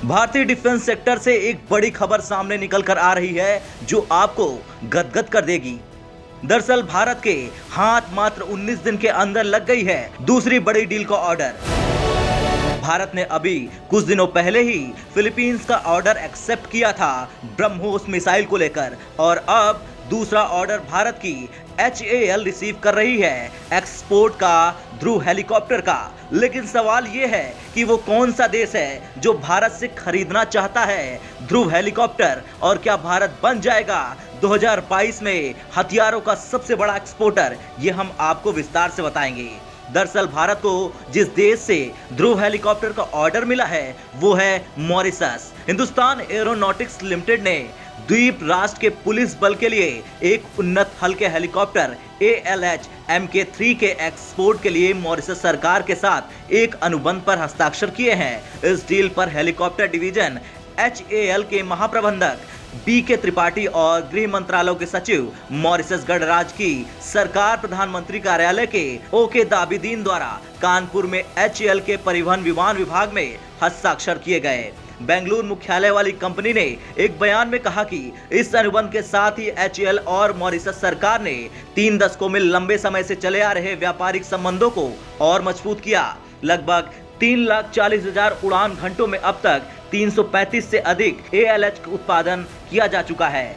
भारतीय defence sector से एक बड़ी खबर सामने निकल कर आ रही है जो आपको गदगद कर देगी। दरअसल भारत के हाथ मात्र 19 दिन के अंदर लग गई है दूसरी बड़ी डील का ऑर्डर। भारत ने अभी कुछ दिनों पहले ही फिलीपींस का ऑर्डर एक्सेप्ट किया था ब्रह्मोस मिसाइल को लेकर, और अब दूसरा ऑर्डर भारत की HAL रिसीव कर रही है एक्सपोर्ट का ध्रुव हेलीकॉप्टर का। लेकिन सवाल ये है कि वो कौन सा देश है जो भारत से खरीदना चाहता है ध्रुव हेलीकॉप्टर, और क्या भारत बन जाएगा 2022 में हथियारों का सबसे बड़ा एक्सपोर्टर? ये हम आपको विस्तार से बताएंगे। दरअसल भारत को जिस देश से ध्रुव हेलीकॉप्टर का ऑर्डर मिला है वो है मॉरिशस। हिंदुस्तान एरोनॉटिक्स लिमिटेड ने द्वीप राष्ट्र के पुलिस बल के लिए एक उन्नत हल्के हेलीकॉप्टर ALH Mk3 के एक्सपोर्ट के लिए मॉरिशस सरकार के साथ एक अनुबंध पर हस्ताक्षर किए हैं। इस डील पर हेलीकॉप्टर डिवीजन HAL के महाप्रबंधक BK त्रिपाठी और गृह मंत्रालय के सचिव मॉरिशस गणराज्य की सरकार प्रधानमंत्री कार्यालय के OK दाबिदीन द्वारा कानपुर में HAL के परिवहन विमान विभाग में हस्ताक्षर किए गए। बेंगलुरु मुख्यालय वाली कंपनी ने एक बयान में कहा कि इस अनुबंध के साथ ही HAL और मॉरिशस सरकार ने 3 दशकों में लंबे समय से चले आ रहे व्यापारिक संबंधों को और मजबूत किया। लगभग 3,40,000 उड़ान घंटों में अब तक 335 से अधिक ALH उत्पादन किया जा चुका है।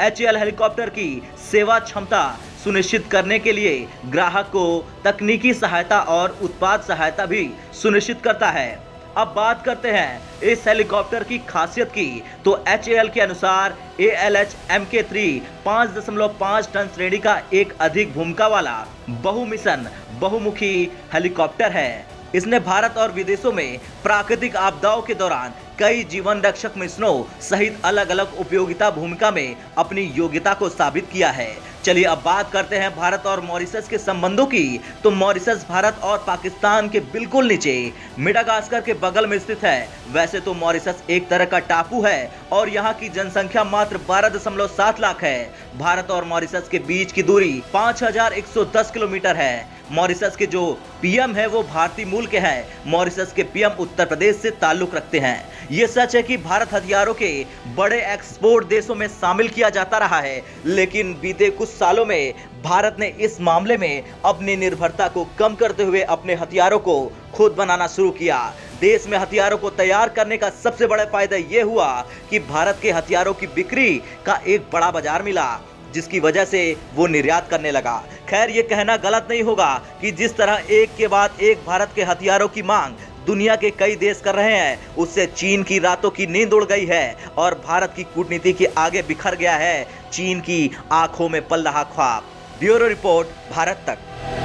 HAL हेलीकॉप्टर की सेवा क्षमता सुनिश्चित करने के लिए ग्राहक को तकनीकी सहायता और उत्पाद सहायता भी सुनिश्चित करता है। अब बात करते हैं इस हेलीकॉप्टर की खासियत की, तो HAL के अनुसार ALH Mk3 5.5 टन श्रेणी का एक अधिक भूमिका वाला बहुमिशन बहुमुखी हेलीकॉप्टर है। इसने भारत और विदेशों में प्राकृतिक आपदाओं के दौरान कई जीवन रक्षक मिशनों सहित अलग अलग उपयोगिता भूमिका में अपनी योग्यता को साबित किया है। चलिए अब बात करते हैं भारत और मॉरिशस के संबंधों की। तो मॉरिशस भारत और पाकिस्तान के बिल्कुल नीचे मेडागास्कर के बगल में स्थित है। वैसे तो मॉरिशस एक तरह का टापू है और यहाँ की जनसंख्या मात्र 12.7 लाख है। भारत और मॉरिशस के बीच की दूरी 5,110 किलोमीटर है। मॉरिशस के जो PM है वो भारतीय मूल के हैं। मॉरिशस के PM उत्तर प्रदेश से ताल्लुक रखते हैं। ये सच है कि भारत हथियारों के बड़े एक्सपोर्ट देशों में शामिल किया जाता रहा है, लेकिन बीते कुछ सालों में भारत ने इस मामले में अपनी निर्भरता को कम करते हुए अपने हथियारों को खुद बनाना शुरू किया। देश में हथियारों को तैयार करने का सबसे बड़ा फायदा ये हुआ कि भारत के हथियारों की बिक्री का एक बड़ा बाजार मिला, जिसकी वजह से वो निर्यात करने लगा। खैर, ये कहना गलत नहीं होगा कि जिस तरह एक के बाद एक भारत के हथियारों की मांग दुनिया के कई देश कर रहे हैं, उससे चीन की रातों की नींद उड़ गई है और भारत की कूटनीति के आगे बिखर गया है चीन की आंखों में पल रहा ख्वाब। ब्यूरो रिपोर्ट, भारत तक।